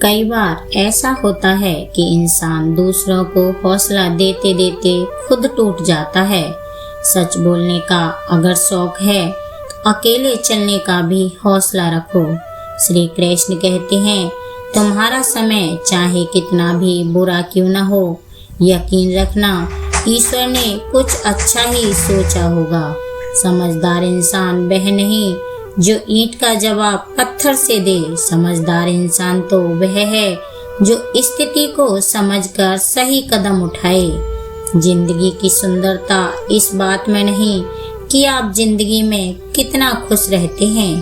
कई बार ऐसा होता है कि इंसान दूसरों को हौसला देते देते खुद टूट जाता है। सच बोलने का अगर शौक है तो अकेले चलने का भी हौसला रखो। श्री कृष्ण कहते हैं, तुम्हारा समय चाहे कितना भी बुरा क्यों न हो, यकीन रखना ईश्वर ने कुछ अच्छा ही सोचा होगा। समझदार इंसान वह नहीं जो ईंट का जवाब पत्थर से दे, समझदार इंसान तो वह है जो स्थिति को समझकर सही कदम उठाए। जिंदगी की सुंदरता इस बात में नहीं कि आप जिंदगी में कितना खुश रहते हैं,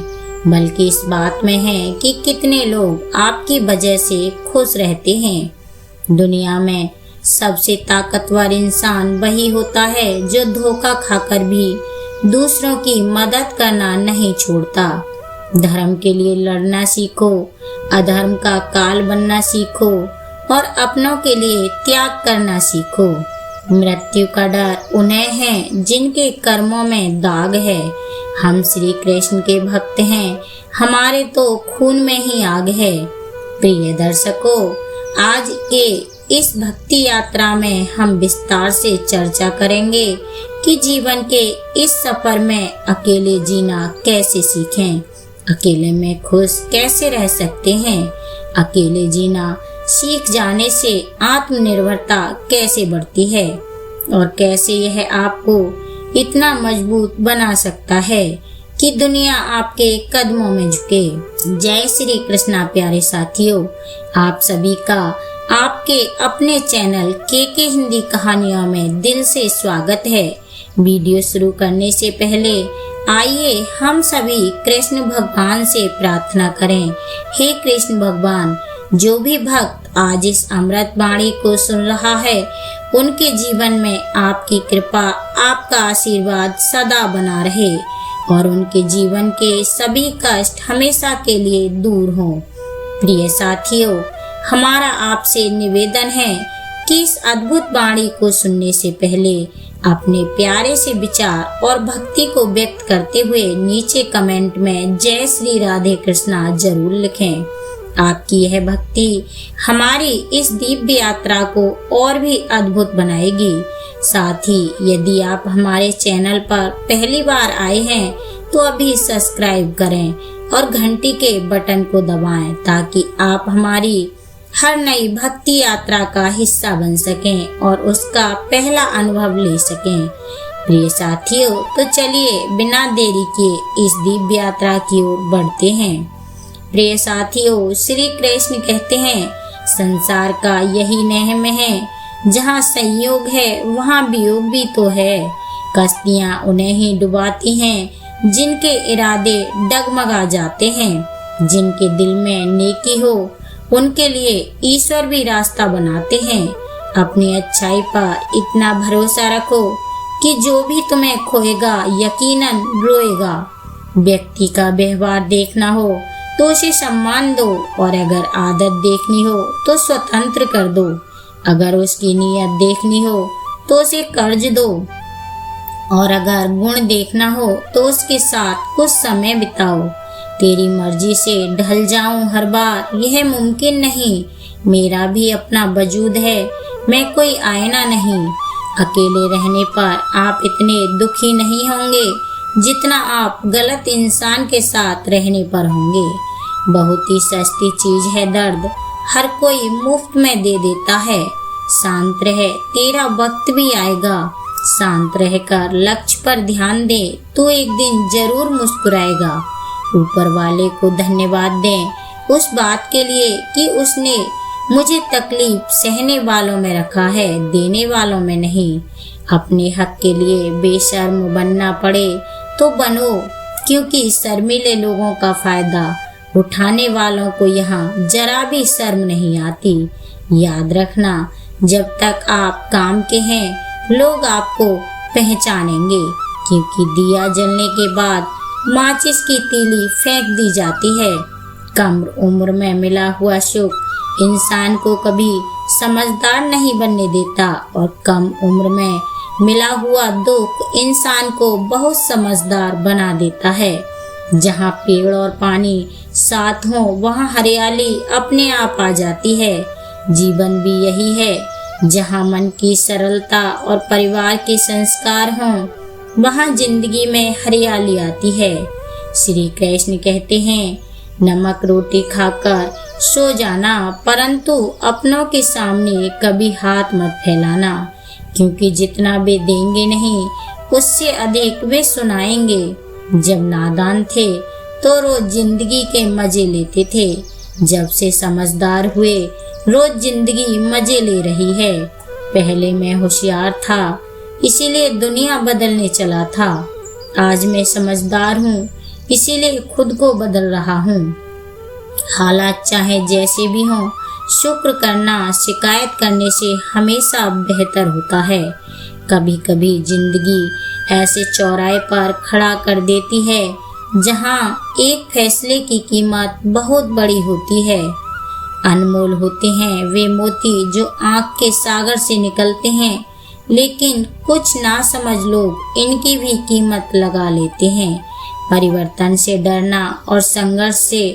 बल्कि इस बात में है कि कितने लोग आपकी वजह से खुश रहते हैं। दुनिया में सबसे ताकतवर इंसान वही होता है जो धोखा खाकर भी दूसरों की मदद करना नहीं छोड़ता। धर्म के लिए लड़ना सीखो, अधर्म का काल बनना सीखो और अपनों के लिए त्याग करना सीखो। मृत्यु का डर उन्हें है जिनके कर्मों में दाग है। हम श्री कृष्ण के भक्त हैं, हमारे तो खून में ही आग है। प्रिय दर्शकों, आज के इस भक्ति यात्रा में हम विस्तार से चर्चा करेंगे कि जीवन के इस सफर में अकेले जीना कैसे सीखें, अकेले में खुश कैसे रह सकते हैं, अकेले जीना सीख जाने से आत्मनिर्भरता कैसे बढ़ती है और कैसे यह आपको इतना मजबूत बना सकता है कि दुनिया आपके कदमों में झुके। जय श्री कृष्णा प्यारे साथियों, आप सभी का आपके अपने चैनल के हिंदी कहानियों में दिल से स्वागत है। वीडियो शुरू करने से पहले आइए हम सभी कृष्ण भगवान से प्रार्थना करें। हे कृष्ण भगवान, जो भी भक्त आज इस अमृत वाणी को सुन रहा है, उनके जीवन में आपकी कृपा, आपका आशीर्वाद सदा बना रहे और उनके जीवन के सभी कष्ट हमेशा के लिए दूर हों। प्रिय साथियों, हमारा आपसे निवेदन है कि इस अद्भुत वाणी को सुनने से पहले अपने प्यारे से विचार और भक्ति को व्यक्त करते हुए नीचे कमेंट में जय श्री राधे कृष्णा जरूर लिखें। आपकी यह भक्ति हमारी इस दिव्य यात्रा को और भी अद्भुत बनाएगी। साथ ही यदि आप हमारे चैनल पर पहली बार आए हैं तो अभी सब्सक्राइब करें और घंटी के बटन को दबाएं ताकि आप हमारी हर नई भक्ति यात्रा का हिस्सा बन सकें और उसका पहला अनुभव ले सकें। प्रिय साथियों, तो चलिए बिना देरी किए इस दिव्य यात्रा की ओर बढ़ते हैं। प्रिय साथियों, श्री कृष्ण कहते हैं, संसार का यही नेम है, जहाँ संयोग है वहाँ वियोग भी तो है। कश्तियाँ उन्हें ही डुबाती हैं जिनके इरादे डगमगा जाते हैं। जिनके दिल में नेकी हो उनके लिए ईश्वर भी रास्ता बनाते हैं। अपनी अच्छाई पर इतना भरोसा रखो कि जो भी तुम्हें खोएगा यकीनन रोएगा। व्यक्ति का व्यवहार देखना हो तो उसे सम्मान दो और अगर आदत देखनी हो तो स्वतंत्र कर दो। अगर उसकी नीयत देखनी हो तो उसे कर्ज दो और अगर गुण देखना हो तो उसके साथ कुछ समय बिताओ। तेरी मर्जी से ढल जाऊं हर बार यह मुमकिन नहीं, मेरा भी अपना वजूद है, मैं कोई आईना नहीं। अकेले रहने पर आप इतने दुखी नहीं होंगे जितना आप गलत इंसान के साथ रहने पर होंगे। बहुत ही सस्ती चीज है दर्द, हर कोई मुफ्त में दे देता है। शांत रह, तेरा वक्त भी आएगा। शांत रहकर लक्ष्य पर ध्यान दे, तू एक दिन जरूर मुस्कुराएगा। ऊपर वाले को धन्यवाद दें उस बात के लिए कि उसने मुझे तकलीफ सहने वालों में रखा है, देने वालों में नहीं। अपने हक के लिए बेशर्म बनना पड़े तो बनो, क्योंकि शर्मीले लोगों का फायदा उठाने वालों को यहाँ जरा भी शर्म नहीं आती। याद रखना, जब तक आप काम के हैं लोग आपको पहचानेंगे, क्योंकि दिया जलने के बाद माचिस की तीली फेंक दी जाती है। कम उम्र में मिला हुआ सुख इंसान को कभी समझदार नहीं बनने देता और कम उम्र में मिला हुआ दुख इंसान को बहुत समझदार बना देता है। जहाँ पेड़ और पानी साथ हो वहाँ हरियाली अपने आप आ जाती है। जीवन भी यही है, जहाँ मन की सरलता और परिवार के संस्कार हों, वहाँ जिंदगी में हरियाली आती है। श्री कृष्ण कहते हैं, नमक रोटी खाकर सो जाना, परंतु अपनों के सामने कभी हाथ मत फैलाना, क्योंकि जितना वे देंगे नहीं उससे अधिक वे सुनाएंगे। जब नादान थे तो रोज जिंदगी के मजे लेते थे, जब से समझदार हुए रोज जिंदगी मजे ले रही है। पहले मैं होशियार था, इसीलिए दुनिया बदलने चला था। आज मैं समझदार हूँ, इसीलिए खुद को बदल रहा हूँ। हालात चाहे जैसे भी हों, शुक्र करना शिकायत करने से हमेशा बेहतर होता है। कभी कभी जिंदगी ऐसे चौराहे पर खड़ा कर देती है जहाँ एक फैसले की कीमत बहुत बड़ी होती है। अनमोल होते हैं वे मोती जो आँख के सागर से निकलते हैं, लेकिन कुछ नासमझ लोग इनकी भी कीमत लगा लेते हैं। परिवर्तन से डरना और संघर्ष से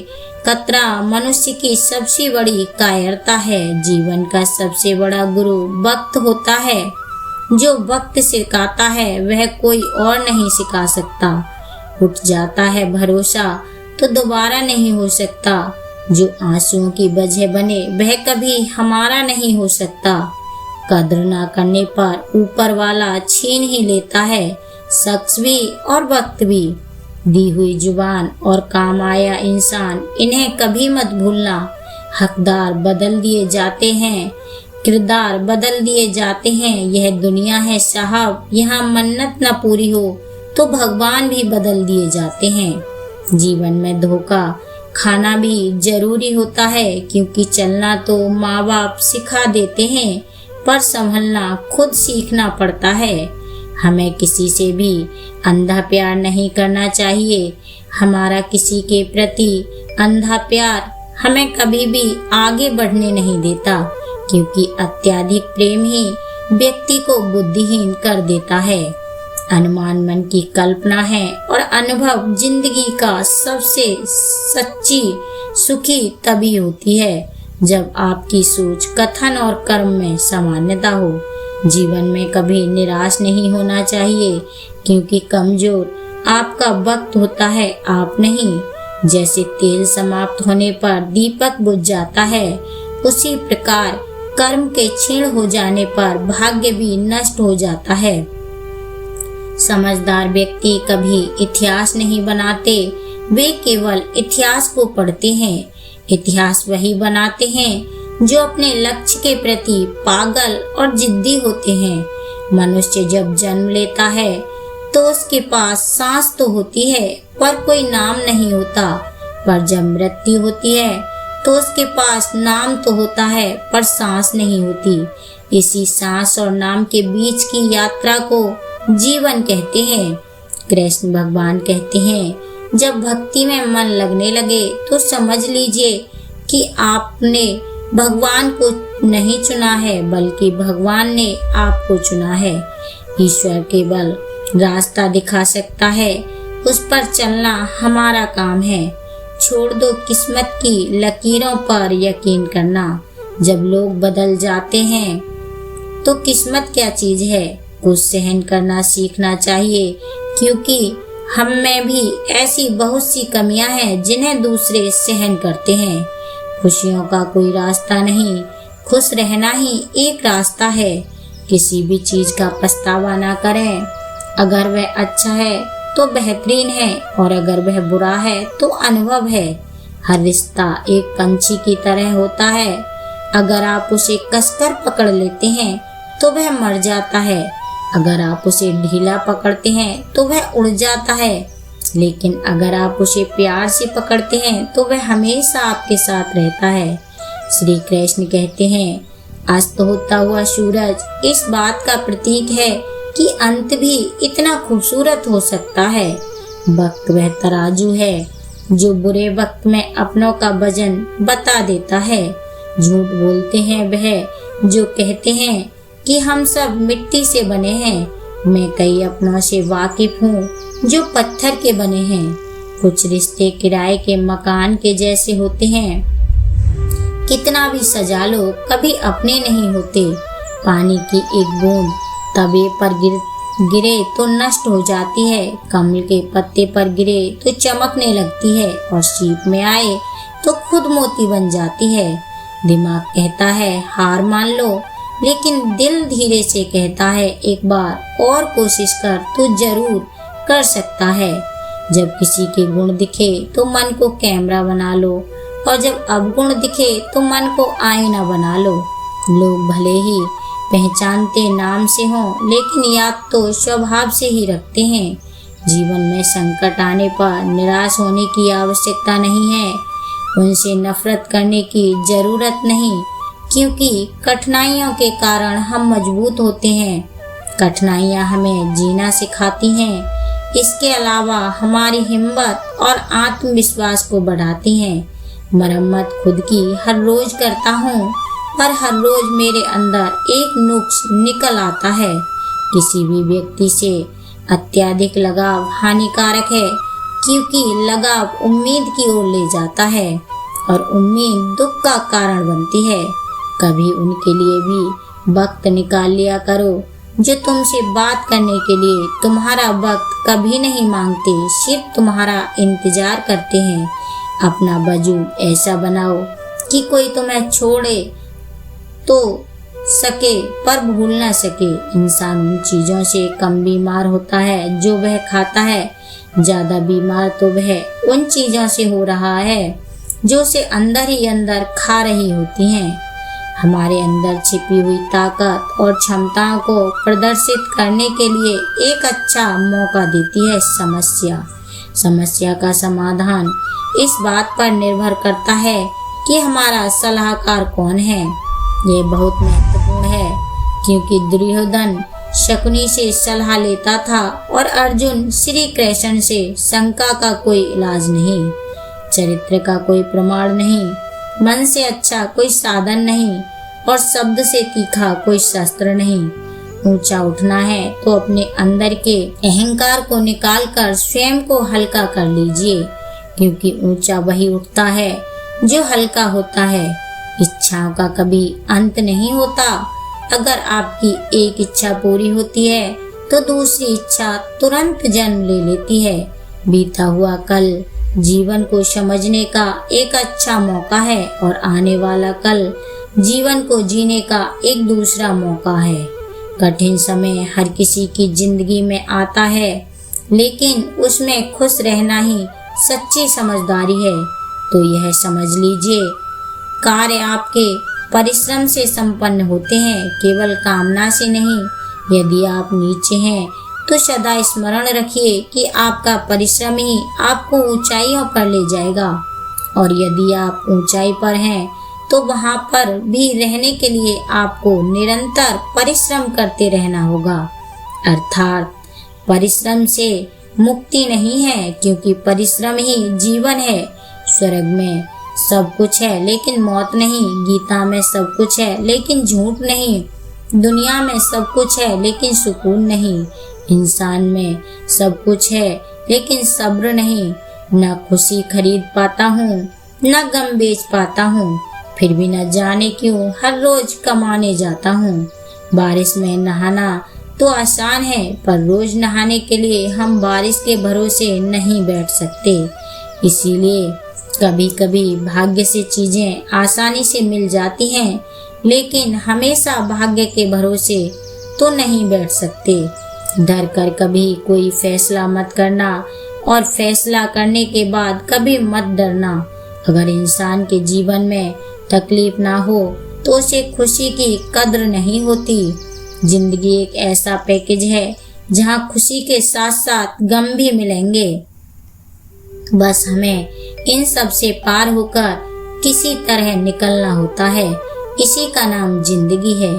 कतरा मनुष्य की सबसे बड़ी कायरता है। जीवन का सबसे बड़ा गुरु वक्त होता है। जो वक्त सिखाता है वह कोई और नहीं सिखा सकता। उठ जाता है भरोसा तो दोबारा नहीं हो सकता। जो आंसुओं की वजह बने वह कभी हमारा नहीं हो सकता। कद्र ना करने पर ऊपर वाला छीन ही लेता है, शख्स भी और वक्त भी। दी हुई जुबान और काम आया इंसान, इन्हें कभी मत भूलना। हकदार बदल दिए जाते हैं, किरदार बदल दिए जाते हैं। यह दुनिया है साहब, यहाँ मन्नत न पूरी हो तो भगवान भी बदल दिए जाते हैं। जीवन में धोखा खाना भी जरूरी होता है, क्योंकि चलना तो माँ बाप सिखा देते हैं, पर संभलना खुद सीखना पड़ता है। हमें किसी से भी अंधा प्यार नहीं करना चाहिए। हमारा किसी के प्रति अंधा प्यार हमें कभी भी आगे बढ़ने नहीं देता, क्योंकि अत्यधिक प्रेम ही व्यक्ति को बुद्धिहीन कर देता है। अनुमान मन की कल्पना है और अनुभव जिंदगी का सबसे सच्ची सुखी तभी होती है जब आपकी सोच कथन और कर्म में सामान्यता हो। जीवन में कभी निराश नहीं होना चाहिए, क्योंकि कमजोर आपका वक्त होता है, आप नहीं। जैसे तेल समाप्त होने पर दीपक बुझ जाता है, उसी प्रकार कर्म के क्षीण हो जाने पर भाग्य भी नष्ट हो जाता है। समझदार व्यक्ति कभी इतिहास नहीं बनाते, वे केवल इतिहास को पढ़ते हैं। इतिहास वही बनाते हैं जो अपने लक्ष्य के प्रति पागल और जिद्दी होते हैं। मनुष्य जब जन्म लेता है तो उसके पास सांस तो होती है, पर कोई नाम नहीं होता। पर जब मृत्यु होती है तो उसके पास नाम तो होता है, पर सांस नहीं होती। इसी सांस और नाम के बीच की यात्रा को जीवन कहते हैं। कृष्ण भगवान कहते हैं, जब भक्ति में मन लगने लगे तो समझ लीजिए कि आपने भगवान को नहीं चुना है, बल्कि भगवान ने आपको चुना है। ईश्वर केवल रास्ता दिखा सकता है, उस पर चलना हमारा काम है। छोड़ दो किस्मत की लकीरों पर यकीन करना। जब लोग बदल जाते हैं तो किस्मत क्या चीज है, कुछ सहन करना सीखना चाहिए, क्योंकि हम में भी ऐसी बहुत सी कमियां हैं जिन्हें दूसरे सहन करते हैं। खुशियों का कोई रास्ता नहीं, खुश रहना ही एक रास्ता है। किसी भी चीज का पछतावा ना करें। अगर वह अच्छा है तो बेहतरीन है, और अगर वह बुरा है तो अनुभव है। हर रिश्ता एक पंछी की तरह होता है। अगर आप उसे कसकर पकड़ लेते हैं तो वह मर जाता है, अगर आप उसे ढीला पकड़ते हैं तो वह उड़ जाता है, लेकिन अगर आप उसे प्यार से पकड़ते हैं तो वह हमेशा आपके साथ रहता है। श्री कृष्ण कहते हैं, अस्त होता हुआ सूरज इस बात का प्रतीक है कि अंत भी इतना खूबसूरत हो सकता है। वक्त वह तराजू है जो बुरे वक्त में अपनों का वजन बता देता है। झूठ बोलते हैं वह जो कहते हैं कि हम सब मिट्टी से बने हैं। मैं कई अपनों से वाकिफ हूँ जो पत्थर के बने हैं। कुछ रिश्ते किराए के मकान के जैसे होते हैं, कितना भी सजा लो कभी अपने नहीं होते। पानी की एक बूंद तवे पर गिरे तो नष्ट हो जाती है, कमल के पत्ते पर गिरे तो चमकने लगती है और सीप में आए तो खुद मोती बन जाती है। दिमाग कहता है हार मान लो, लेकिन दिल धीरे से कहता है एक बार और कोशिश कर, तू जरूर कर सकता है। जब किसी के गुण दिखे तो मन को कैमरा बना लो, और जब अवगुण दिखे तो मन को आईना बना लो। लोग भले ही पहचानते नाम से हों, लेकिन याद तो स्वभाव से ही रखते हैं। जीवन में संकट आने पर निराश होने की आवश्यकता नहीं है, उनसे नफरत करने की जरूरत नहीं, क्योंकि कठिनाइयों के कारण हम मजबूत होते हैं। कठिनाइयाँ हमें जीना सिखाती हैं, इसके अलावा हमारी हिम्मत और आत्मविश्वास को बढ़ाती हैं। मरम्मत खुद की हर रोज करता हूँ, पर हर रोज मेरे अंदर एक नुक्स निकल आता है। किसी भी व्यक्ति से अत्यधिक लगाव हानिकारक है, क्योंकि लगाव उम्मीद की ओर ले जाता है और उम्मीद दुख का कारण बनती है। कभी उनके लिए भी वक्त निकाल लिया करो जो तुमसे बात करने के लिए तुम्हारा वक्त कभी नहीं मांगते, सिर्फ तुम्हारा इंतजार करते हैं। अपना वजूद ऐसा बनाओ कि कोई तुम्हें छोड़े तो सके पर भूल ना सके। इंसान उन चीजों से कम बीमार होता है जो वह खाता है, ज्यादा बीमार तो वह उन चीजों से हो रहा है जो उसे अंदर ही अंदर खा रही होती हैं। हमारे अंदर छिपी हुई ताकत और क्षमताओं को प्रदर्शित करने के लिए एक अच्छा मौका देती है समस्या। समस्या का समाधान इस बात पर निर्भर करता है कि हमारा सलाहकार कौन है। ये बहुत महत्वपूर्ण है, क्योंकि दुर्योधन शकुनी से सलाह लेता था और अर्जुन श्री कृष्ण से। शंका का कोई इलाज नहीं, चरित्र का कोई प्रमाण नहीं, मन से अच्छा कोई साधन नहीं और शब्द से तीखा कोई शस्त्र नहीं। ऊंचा उठना है तो अपने अंदर के अहंकार को निकालकर स्वयं को हल्का कर लीजिए, क्योंकि ऊंचा वही उठता है जो हल्का होता है। इच्छाओं का कभी अंत नहीं होता। अगर आपकी एक इच्छा पूरी होती है तो दूसरी इच्छा तुरंत जन्म ले लेती है। बीता हुआ कल जीवन को समझने का एक अच्छा मौका है और आने वाला कल जीवन को जीने का एक दूसरा मौका है। कठिन समय हर किसी की जिंदगी में आता है, लेकिन उसमें खुश रहना ही सच्ची समझदारी है। तो यह समझ लीजिए, कार्य आपके परिश्रम से संपन्न होते हैं, केवल कामना से नहीं। यदि आप नीचे हैं तो सदा स्मरण रखिए कि आपका परिश्रम ही आपको ऊंचाइयों पर ले जाएगा, और यदि आप ऊंचाई पर हैं तो वहां पर भी रहने के लिए आपको निरंतर परिश्रम करते रहना होगा। अर्थात परिश्रम से मुक्ति नहीं है, क्योंकि परिश्रम ही जीवन है। स्वर्ग में सब कुछ है लेकिन मौत नहीं, गीता में सब कुछ है लेकिन झूठ नहीं, दुनिया में सब कुछ है लेकिन सुकून नहीं, इंसान में सब कुछ है लेकिन सब्र नहीं। न खुशी खरीद पाता हूँ न गम बेच पाता हूँ, फिर भी न जाने क्यों हर रोज कमाने जाता हूँ। बारिश में नहाना तो आसान है, पर रोज नहाने के लिए हम बारिश के भरोसे नहीं बैठ सकते। इसीलिए कभी कभी भाग्य से चीजें आसानी से मिल जाती हैं, लेकिन हमेशा भाग्य के भरोसे तो नहीं बैठ सकते। डर कर कभी कोई फैसला मत करना, और फैसला करने के बाद कभी मत डरना। अगर इंसान के जीवन में तकलीफ ना हो तो उसे खुशी की कद्र नहीं होती। जिंदगी एक ऐसा पैकेज है जहाँ खुशी के साथ साथ गम भी मिलेंगे। बस हमें इन सब से पार होकर किसी तरह निकलना होता है। इसी का नाम जिंदगी है।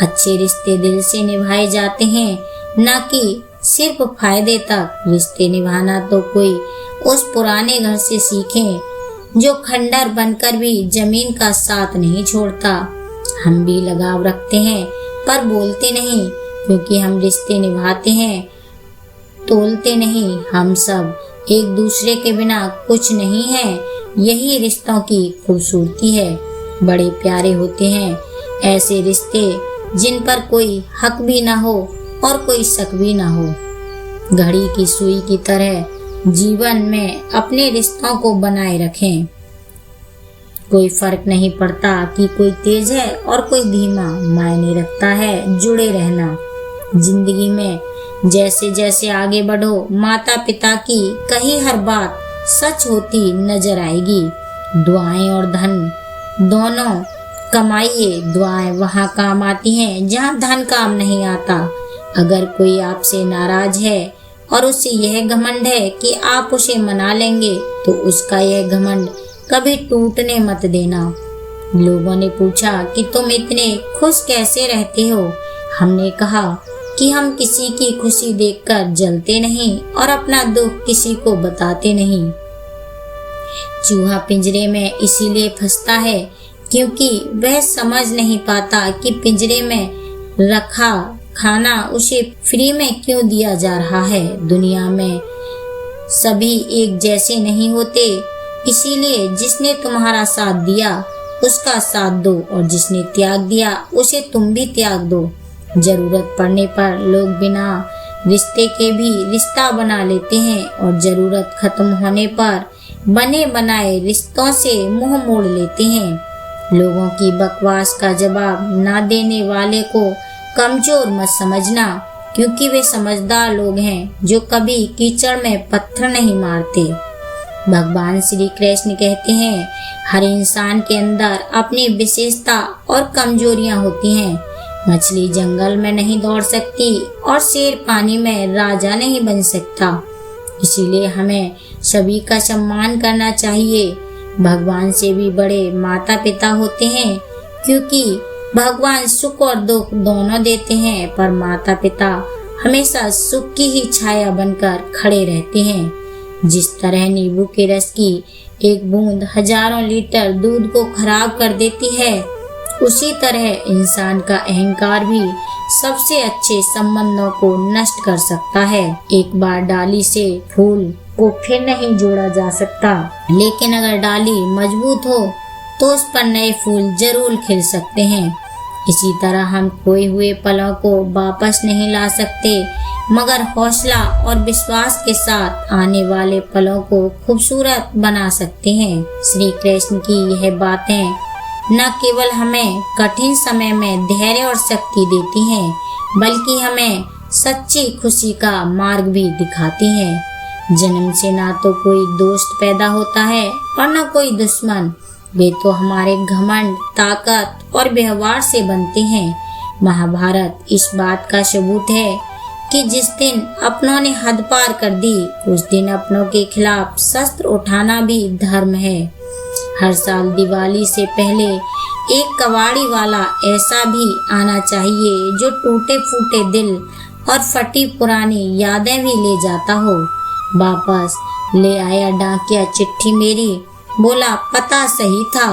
अच्छे रिश्ते दिल से निभाए जाते हैं, न कि सिर्फ फायदे तक। रिश्ते निभाना तो कोई उस पुराने घर से सीखे जो खंडर बनकर भी जमीन का साथ नहीं छोड़ता। हम भी लगाव रखते हैं पर बोलते नहीं, क्योंकि हम रिश्ते निभाते हैं, तोलते नहीं। हम सब एक दूसरे के बिना कुछ नहीं है, यही रिश्तों की खूबसूरती है। बड़े प्यारे होते हैं ऐसे रिश्ते जिन पर कोई हक भी ना हो और कोई शक भी ना हो। घड़ी की सुई की तरह जीवन में अपने रिश्तों को बनाए रखें। कोई फर्क नहीं पड़ता कि कोई तेज है और कोई धीमा, मायने रखता है जुड़े रहना। जिंदगी में जैसे जैसे आगे बढ़ो, माता पिता की कही हर बात सच होती नजर आएगी। दुआएं और धन दोनों कमाइए। दुआएं वहाँ काम आती हैं जहाँ धन काम नहीं आता। अगर कोई आपसे नाराज है और उसे यह घमंड है कि आप उसे मना लेंगे, तो उसका यह घमंड कभी टूटने मत देना। लोगों ने पूछा कि तुम इतने खुश कैसे रहते हो? हमने कहा कि हम किसी की खुशी देखकर जलते नहीं और अपना दुख किसी को बताते नहीं। चूहा पिंजरे में इसीलिए फंसता है क्योंकि वह समझ नहीं पाता कि पिंजरे में रखा खाना उसे फ्री में क्यों दिया जा रहा है। दुनिया में सभी एक जैसे नहीं होते, इसीलिए जिसने तुम्हारा साथ दिया उसका साथ दो और जिसने त्याग दिया उसे तुम भी त्याग दो। जरूरत पड़ने पर लोग बिना रिश्ते के भी रिश्ता बना लेते हैं और जरूरत खत्म होने पर बने बनाए रिश्तों से मुंह मोड़ लेते हैं। लोगों की बकवास का जवाब ना देने वाले को कमजोर मत समझना, क्योंकि वे समझदार लोग हैं जो कभी कीचड़ में पत्थर नहीं मारते। भगवान श्री कृष्ण कहते हैं, हर इंसान के अंदर अपनी विशेषता और कमजोरियां होती हैं। मछली जंगल में नहीं दौड़ सकती और शेर पानी में राजा नहीं बन सकता। इसीलिए हमें सभी का सम्मान करना चाहिए। भगवान से भी बड़े माता पिता होते हैं, क्योंकि भगवान सुख और दुख दोनों देते हैं, पर माता पिता हमेशा सुख की ही छाया बनकर खड़े रहते हैं। जिस तरह नींबू के रस की एक बूंद हजारों लीटर दूध को खराब कर देती है, उसी तरह इंसान का अहंकार भी सबसे अच्छे संबंधों को नष्ट कर सकता है। एक बार डाली से फूल को फिर नहीं जोड़ा जा सकता, लेकिन अगर डाली मजबूत हो तो उस पर नए फूल जरूर खिल सकते हैं। इसी तरह हम खोए हुए पलों को वापस नहीं ला सकते, मगर हौसला और विश्वास के साथ आने वाले पलों को खूबसूरत बना सकते हैं। श्री कृष्ण की यह बातें न केवल हमें कठिन समय में धैर्य और शक्ति देती हैं, बल्कि हमें सच्ची खुशी का मार्ग भी दिखाती हैं। जन्म से ना तो कोई दोस्त पैदा होता है और न कोई दुश्मन, वे तो हमारे घमंड, ताकत और व्यवहार से बनते हैं। महाभारत इस बात का सबूत है कि जिस दिन अपनों ने हद पार कर दी, उस दिन अपनों के खिलाफ शस्त्र उठाना भी धर्म है। हर साल दिवाली से पहले एक कबाड़ी वाला ऐसा भी आना चाहिए जो टूटे फूटे दिल और फटी पुरानी यादें भी ले जाता हो। वापस ले आया डाकिया चिट्ठी मेरी, बोला पता सही था,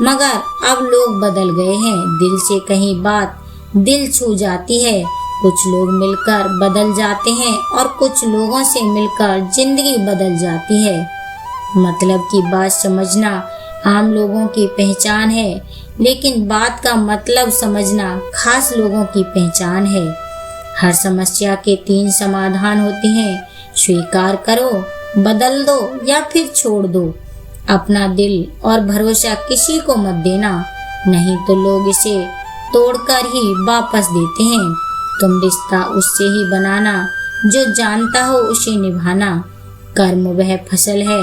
मगर अब लोग बदल गए हैं। दिल से कहीं बात दिल छू जाती है। कुछ लोग मिलकर बदल जाते हैं और कुछ लोगों से मिलकर जिंदगी बदल जाती है। मतलब की बात समझना आम लोगों की पहचान है, लेकिन बात का मतलब समझना खास लोगों की पहचान है। हर समस्या के 3 समाधान होते हैं, स्वीकार करो, बदल दो या फिर छोड़ दो। अपना दिल और भरोसा किसी को मत देना, नहीं तो लोग इसे तोड़कर ही वापस देते हैं। तुम रिश्ता उससे ही बनाना जो जानता हो उसे निभाना। कर्म वह फसल है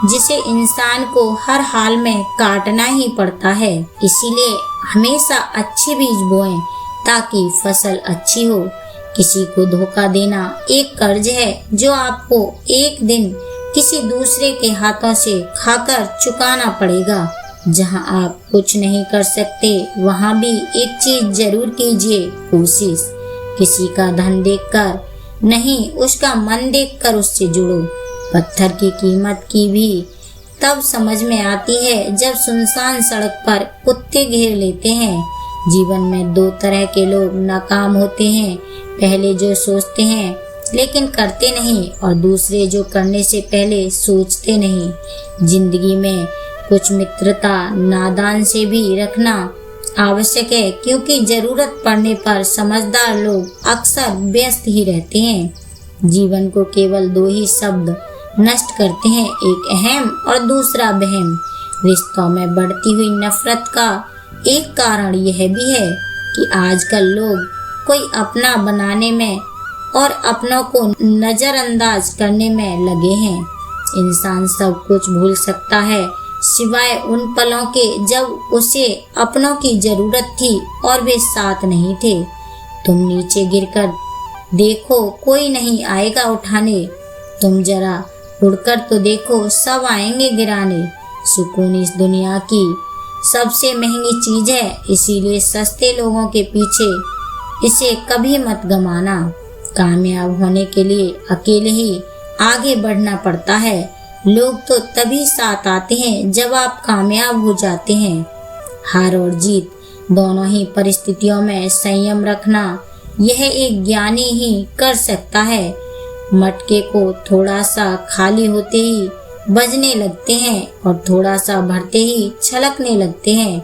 जिसे इंसान को हर हाल में काटना ही पड़ता है। इसीलिए हमेशा अच्छे बीज बोएं ताकि फसल अच्छी हो। किसी को धोखा देना एक कर्ज है जो आपको एक दिन किसी दूसरे के हाथों से खाकर चुकाना पड़ेगा। जहां आप कुछ नहीं कर सकते, वहां भी एक चीज जरूर कीजिए, कोशिश। किसी का धन देखकर नहीं, उसका मन देखकर उससे जुड़ो। पत्थर की कीमत की भी तब समझ में आती है जब सुनसान सड़क पर कुत्ते घेर लेते हैं। जीवन में 2 तरह के लोग नाकाम होते हैं। पहले जो सोचते हैं लेकिन करते नहीं, और दूसरे जो करने से पहले सोचते नहीं। जिंदगी में कुछ मित्रता नादान से भी रखना आवश्यक है, क्योंकि जरूरत पड़ने पर समझदार लोग अक्सर व्यस्त ही रहते हैं। जीवन को केवल दो ही शब्द नष्ट करते हैं, एक अहम और दूसरा बहम। रिश्तों में बढ़ती हुई नफरत का एक कारण यह भी है कि आजकल लोग कोई अपना बनाने में और अपनों को नजरअंदाज करने में लगे हैं। इंसान सब कुछ भूल सकता है सिवाय उन पलों के जब उसे अपनों की जरूरत थी और वे साथ नहीं थे। तुम नीचे गिरकर देखो, कोई नहीं आएगा उठाने। तुम जरा उड़कर तो देखो, सब आएंगे गिराने। सुकून इस दुनिया की सबसे महंगी चीज है, इसीलिए सस्ते लोगों के पीछे इसे कभी मत गंवाना। कामयाब होने के लिए अकेले ही आगे बढ़ना पड़ता है। लोग तो तभी साथ आते हैं जब आप कामयाब हो जाते हैं। हार और जीत दोनों ही परिस्थितियों में संयम रखना यह एक ज्ञानी ही कर सकता है। मटके को थोड़ा सा खाली होते ही बजने लगते हैं और थोड़ा सा भरते ही छलकने लगते हैं।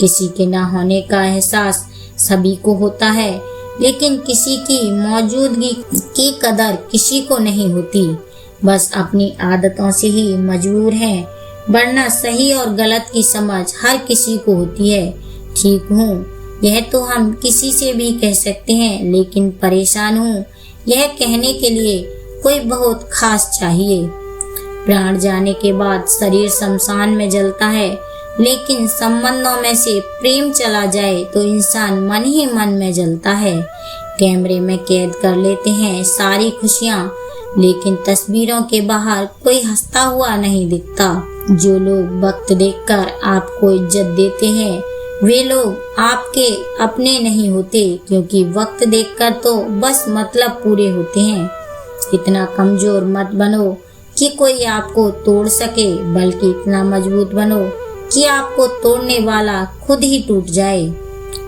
किसी के ना होने का एहसास सभी को होता है, लेकिन किसी की मौजूदगी की कदर किसी को नहीं होती। बस अपनी आदतों से ही मजबूर हैं, वरना सही और गलत की समझ हर किसी को होती है। ठीक हूँ यह तो हम किसी से भी कह सकते हैं, लेकिन परेशान हूँ यह कहने के लिए कोई बहुत खास चाहिए। प्राण जाने के बाद शरीर शमशान में जलता है, लेकिन संबंधों में से प्रेम चला जाए तो इंसान मन ही मन में जलता है। कैमरे में कैद कर लेते हैं सारी खुशियाँ, लेकिन तस्वीरों के बाहर कोई हंसता हुआ नहीं दिखता। जो लोग वक्त देखकर आपको इज्जत देते हैं वे लोग आपके अपने नहीं होते, क्योंकि वक्त देखकर तो बस मतलब पूरे होते हैं। इतना कमजोर मत बनो कि कोई आपको तोड़ सके, बल्कि इतना मजबूत बनो कि आपको तोड़ने वाला खुद ही टूट जाए।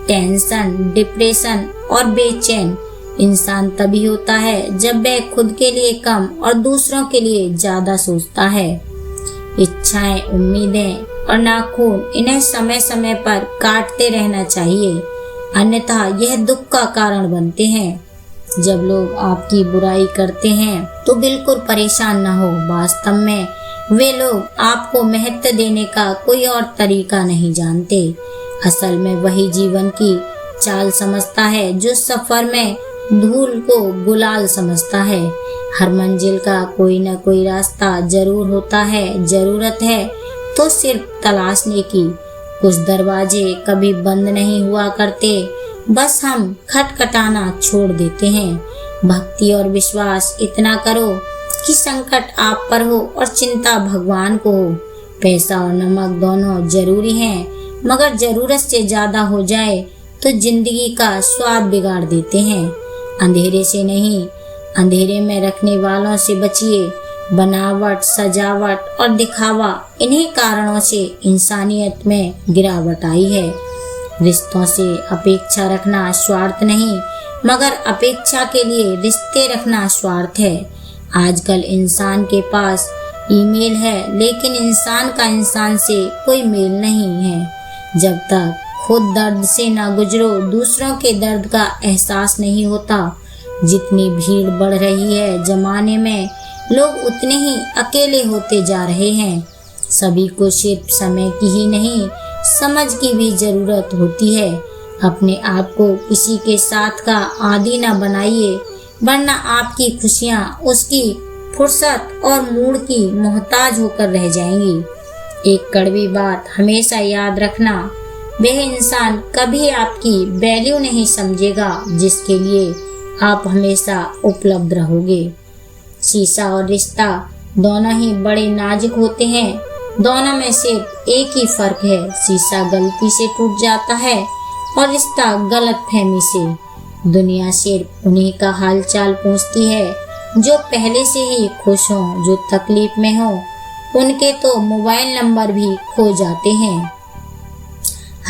टेंशन, डिप्रेशन और बेचैन इंसान तभी होता है जब वह खुद के लिए कम और दूसरों के लिए ज्यादा सोचता है। इच्छाएं, उम्मीदें और नाखून इन्हें समय समय पर काटते रहना चाहिए, अन्यथा यह दुख का कारण बनते हैं। जब लोग आपकी बुराई करते हैं तो बिल्कुल परेशान न हो। वास्तव में वे लोग आपको महत्व देने का कोई और तरीका नहीं जानते। असल में वही जीवन की चाल समझता है जो सफर में धूल को गुलाल समझता है। हर मंजिल का कोई न कोई रास्ता जरूर होता है। जरूरत है तो सिर्फ तलाशने की। कुछ दरवाजे कभी बंद नहीं हुआ करते, बस हम खटखटाना छोड़ देते हैं। भक्ति और विश्वास इतना करो कि संकट आप पर हो और चिंता भगवान को हो। पैसा और नमक दोनों जरूरी हैं, मगर जरूरत से ज्यादा हो जाए तो जिंदगी का स्वाद बिगाड़ देते हैं। अंधेरे से नहीं, अंधेरे में रखने वालों से बचिए। बनावट, सजावट और दिखावा, इन्हीं कारणों से इंसानियत में गिरावट आई है। रिश्तों से अपेक्षा रखना स्वार्थ नहीं, मगर अपेक्षा के लिए रिश्ते रखना स्वार्थ है। आजकल इंसान के पास ईमेल है, लेकिन इंसान का इंसान से कोई मेल नहीं है। जब तक खुद दर्द से ना गुजरो, दूसरों के दर्द का एहसास नहीं होता। जितनी भीड़ बढ़ रही है जमाने में, लोग उतने ही अकेले होते जा रहे हैं। सभी को सिर्फ समय की ही नहीं, समझ की भी जरूरत होती है। अपने आप को किसी के साथ का आदी ना बनाइए, वरना आपकी खुशियाँ उसकी फुर्सत और मूड की मोहताज होकर रह जाएंगी। एक कड़वी बात हमेशा याद रखना, वह इंसान कभी आपकी वैल्यू नहीं समझेगा जिसके लिए आप हमेशा उपलब्ध रहोगे। शीशा और रिश्ता दोनों ही बड़े नाजुक होते हैं। दोनों में सिर्फ एक ही फर्क है, शीशा गलती से टूट जाता है और रिश्ता गलतफहमी से। दुनिया सिर्फ उन्हीं का हालचाल पूछती है जो पहले से ही खुश हों। जो तकलीफ में हो उनके तो मोबाइल नंबर भी खो जाते हैं।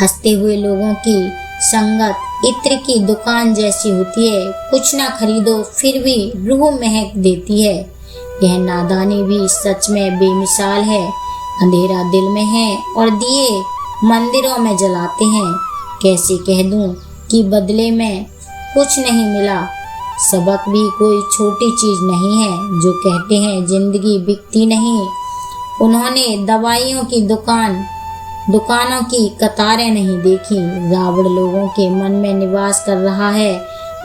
हंसते हुए लोगों की संगत इत्र की दुकान जैसी होती है, कुछ ना खरीदो फिर भी रूह महक देती है। यह नादानी भी सच में बेमिसाल है। अंधेरा दिल में है और दिए मंदिरों में जलाते हैं। कैसे कह दूं कि बदले में कुछ नहीं मिला। सबक भी कोई छोटी चीज नहीं है। जो कहते हैं जिंदगी बिकती नहीं, उन्होंने दवाइयों की दुकानों की कतारें नहीं देखी। रावण लोगों के मन में निवास कर रहा है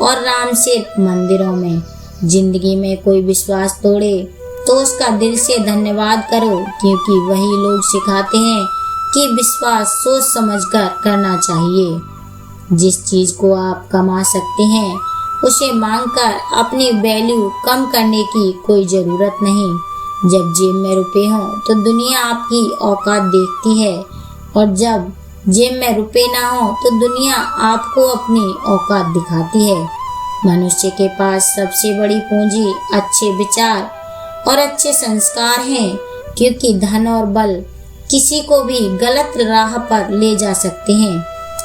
और राम सिर्फ मंदिरों में। जिंदगी में कोई विश्वास तोड़े तो उसका दिल से धन्यवाद करो, क्योंकि वही लोग सिखाते हैं कि विश्वास सोच समझकर करना चाहिए। जिस चीज को आप कमा सकते हैं उसे मांगकर अपनी वैल्यू कम करने की कोई जरूरत नहीं। जब जेब में रुपए हों तो दुनिया आपकी औकात देखती है, और जब जेब में रुपए ना हो तो दुनिया आपको अपनी औकात दिखाती है। मनुष्य के पास सबसे बड़ी पूंजी अच्छे विचार और अच्छे संस्कार हैं, क्योंकि धन और बल किसी को भी गलत राह पर ले जा सकते हैं,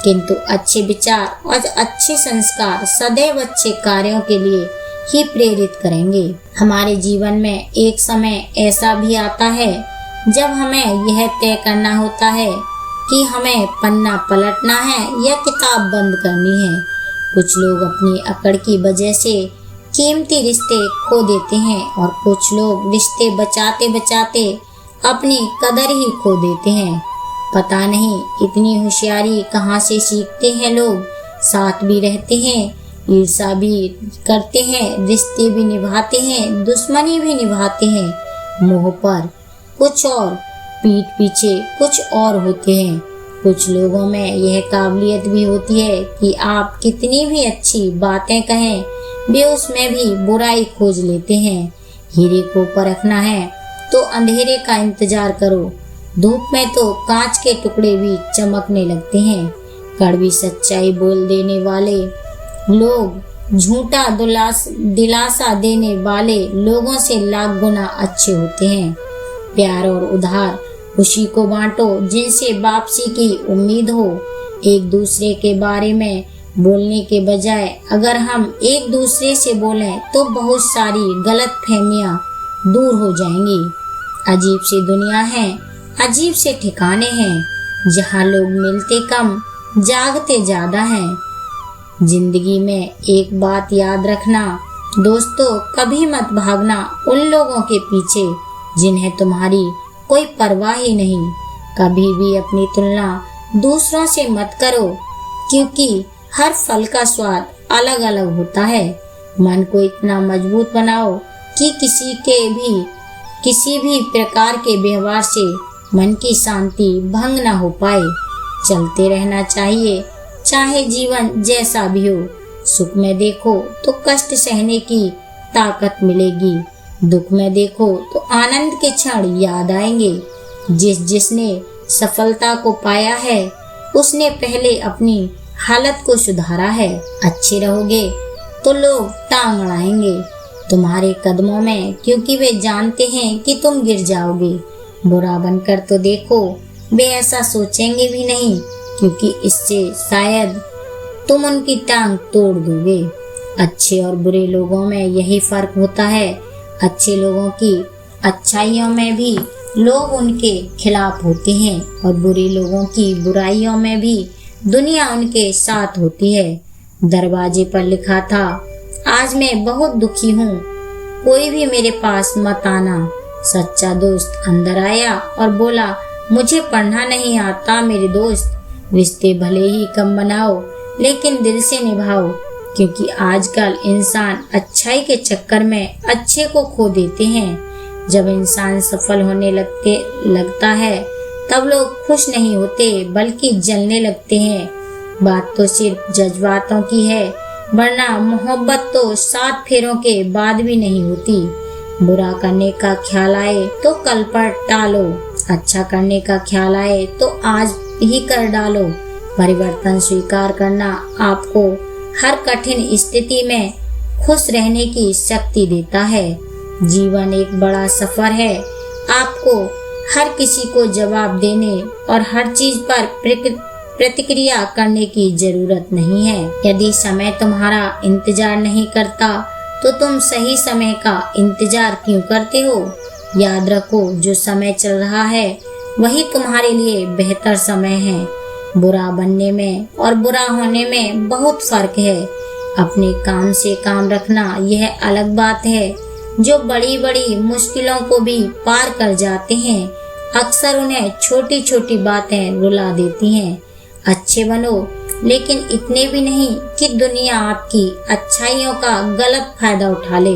किंतु अच्छे विचार और अच्छे संस्कार सदैव अच्छे कार्यों के लिए ही प्रेरित करेंगे। हमारे जीवन में एक समय ऐसा भी आता है जब हमें यह तय करना होता है कि हमें पन्ना पलटना है या किताब बंद करनी है। कुछ लोग अपनी अकड़ की वजह से कीमती रिश्ते खो देते हैं, और कुछ लोग रिश्ते बचाते बचाते अपनी कदर ही खो देते हैं। पता नहीं इतनी होशियारी कहाँ से सीखते हैं लोग। साथ भी रहते हैं, ईर्ष्या भी करते हैं, रिश्ते भी निभाते हैं, दुश्मनी भी निभाते हैं। मुंह पर कुछ और, पीठ पीछे कुछ और होते हैं। कुछ लोगों में यह काबिलियत भी होती है कि आप कितनी भी अच्छी बातें कहें, वे उसमें भी बुराई खोज लेते हैं। हीरे को परखना है तो अंधेरे का इंतजार करो। धूप में तो कांच के टुकड़े भी चमकने लगते हैं। कड़वी सच्चाई बोल देने वाले लोग झूठा दिलासा देने वाले लोगों से लाख गुना अच्छे होते हैं। प्यार और उधार खुशी को बांटो, जिनसे वापसी की उम्मीद हो। एक दूसरे के बारे में बोलने के बजाय अगर हम एक दूसरे से बोलें तो बहुत सारी गलतफहमियां दूर हो जाएंगी। अजीब सी दुनिया है, अजीब से ठिकाने हैं, जहाँ लोग मिलते कम जागते ज्यादा हैं। जिंदगी में एक बात याद रखना दोस्तों, कभी मत भागना उन लोगों के पीछे जिन्हें तुम्हारी कोई परवाह ही नहीं। कभी भी अपनी तुलना दूसरों से मत करो, क्योंकि हर फल का स्वाद अलग अलग होता है। मन को इतना मजबूत बनाओ कि किसी भी प्रकार के व्यवहार से मन की शांति भंग न हो पाए। चलते रहना चाहिए, चाहे जीवन जैसा भी हो। सुख में देखो तो कष्ट सहने की ताकत मिलेगी, दुख में देखो तो आनंद के क्षण याद आएंगे। जिसने सफलता को पाया है उसने पहले अपनी हालत को सुधारा है। अच्छे रहोगे तो लोग टांग अड़ाएंगे तुम्हारे कदमों में, क्योंकि वे जानते हैं कि तुम गिर जाओगे। बुरा बनकर तो देखो, वे ऐसा सोचेंगे भी नहीं, क्योंकि इससे शायद तुम उनकी टांग तोड़ दोगे। अच्छे और बुरे लोगों में यही फर्क होता है। अच्छे लोगों की अच्छाइयों में भी लोग उनके खिलाफ होते हैं, और बुरे लोगों की बुराइयों में भी दुनिया उनके साथ होती है। दरवाजे पर लिखा था, आज मैं बहुत दुखी हूँ, कोई भी मेरे पास मत आना। सच्चा दोस्त अंदर आया और बोला, मुझे पढ़ना नहीं आता मेरे दोस्त। रिश्ते भले ही कम बनाओ लेकिन दिल से निभाओ, क्योंकि आजकल इंसान अच्छाई के चक्कर में अच्छे को खो देते हैं। जब इंसान सफल होने लगता है तब लोग खुश नहीं होते बल्कि जलने लगते हैं। बात तो सिर्फ जज्बातों की है, वरना मोहब्बत तो 7 फेरों के बाद भी नहीं होती। बुरा करने का ख्याल आए तो कल पर टालो, अच्छा करने का ख्याल आए तो आज ही कर डालो। परिवर्तन स्वीकार करना आपको हर कठिन स्थिति में खुश रहने की शक्ति देता है। जीवन एक बड़ा सफर है, आपको हर किसी को जवाब देने और हर चीज पर प्रतिक्रिया करने की जरूरत नहीं है। यदि समय तुम्हारा इंतजार नहीं करता तो तुम सही समय का इंतजार क्यों करते हो? याद रखो, जो समय चल रहा है वही तुम्हारे लिए बेहतर समय है। बुरा बनने में और बुरा होने में बहुत फर्क है। अपने काम से काम रखना यह अलग बात है। जो बड़ी बड़ी मुश्किलों को भी पार कर जाते हैं, अक्सर उन्हें छोटी छोटी बातें रुला देती हैं। अच्छे बनो, लेकिन इतने भी नहीं कि दुनिया आपकी अच्छाइयों का गलत फायदा उठा ले।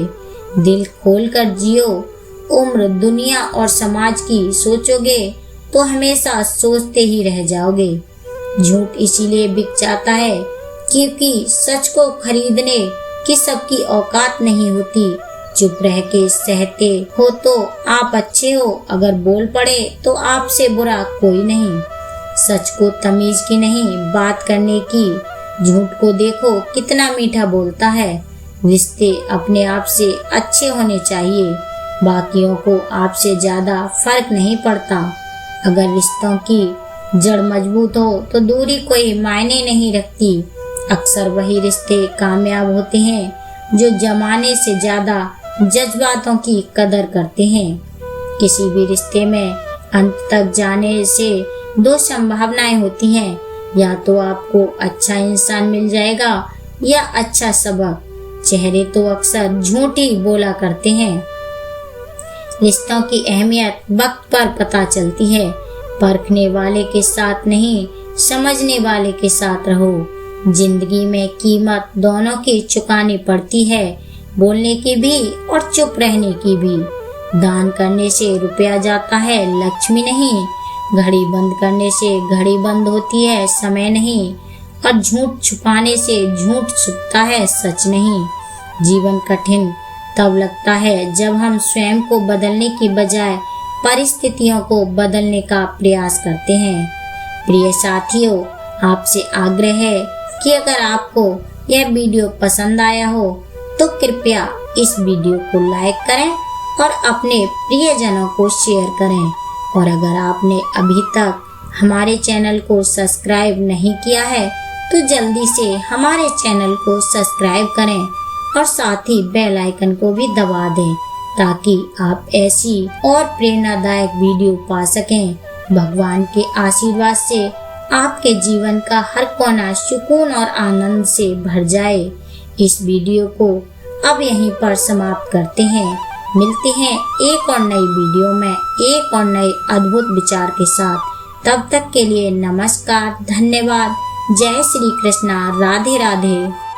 दिल खोल कर जियो। उम्र, दुनिया और समाज की सोचोगे तो हमेशा सोचते ही रह जाओगे। झूठ इसीलिए बिक जाता है क्योंकि सच को खरीदने की सबकी औकात नहीं होती। चुप रह के सहते हो तो आप अच्छे हो, अगर बोल पड़े तो आपसे बुरा कोई नहीं। सच को तमीज की नहीं, बात करने की। झूठ को देखो कितना मीठा बोलता है। रिश्ते अपने आप से अच्छे होने चाहिए, बाकियों को आपसे ज्यादा फर्क नहीं पड़ता। अगर रिश्तों की जड़ मजबूत हो तो दूरी कोई मायने नहीं रखती। अक्सर वही रिश्ते कामयाब होते हैं जो जमाने से ज्यादा जज्बातों की कदर करते हैं। किसी भी रिश्ते में अंत तक जाने से दो संभावनाएं होती हैं, या तो आपको अच्छा इंसान मिल जाएगा या अच्छा सबक। चेहरे तो अक्सर झूठ ही बोला करते हैं। रिश्तों की अहमियत वक्त पर पता चलती है। परखने वाले के साथ नहीं, समझने वाले के साथ रहो। जिंदगी में कीमत दोनों की चुकानी पड़ती है, बोलने की भी और चुप रहने की भी। दान करने से रुपया जाता है, लक्ष्मी नहीं। घड़ी बंद करने से घड़ी बंद होती है, समय नहीं। और झूठ छुपाने से झूठ छुपता है, सच नहीं। जीवन कठिन तब लगता है जब हम स्वयं को बदलने की बजाय परिस्थितियों को बदलने का प्रयास करते हैं। प्रिय साथियों, आपसे आग्रह है कि अगर आपको यह वीडियो पसंद आया हो तो कृपया इस वीडियो को लाइक करें और अपने प्रियजनों को शेयर करें। और अगर आपने अभी तक हमारे चैनल को सब्सक्राइब नहीं किया है तो जल्दी से हमारे चैनल को सब्सक्राइब करें और साथ ही बेल आइकन को भी दबा दें ताकि आप ऐसी और प्रेरणादायक वीडियो पा सकें। भगवान के आशीर्वाद से आपके जीवन का हर कोना सुकून और आनंद से भर जाए। इस वीडियो को अब यहीं पर समाप्त करते हैं। मिलते हैं एक और नई वीडियो में एक और नए अद्भुत विचार के साथ। तब तक के लिए नमस्कार, धन्यवाद। जय श्री कृष्णा, राधे राधे।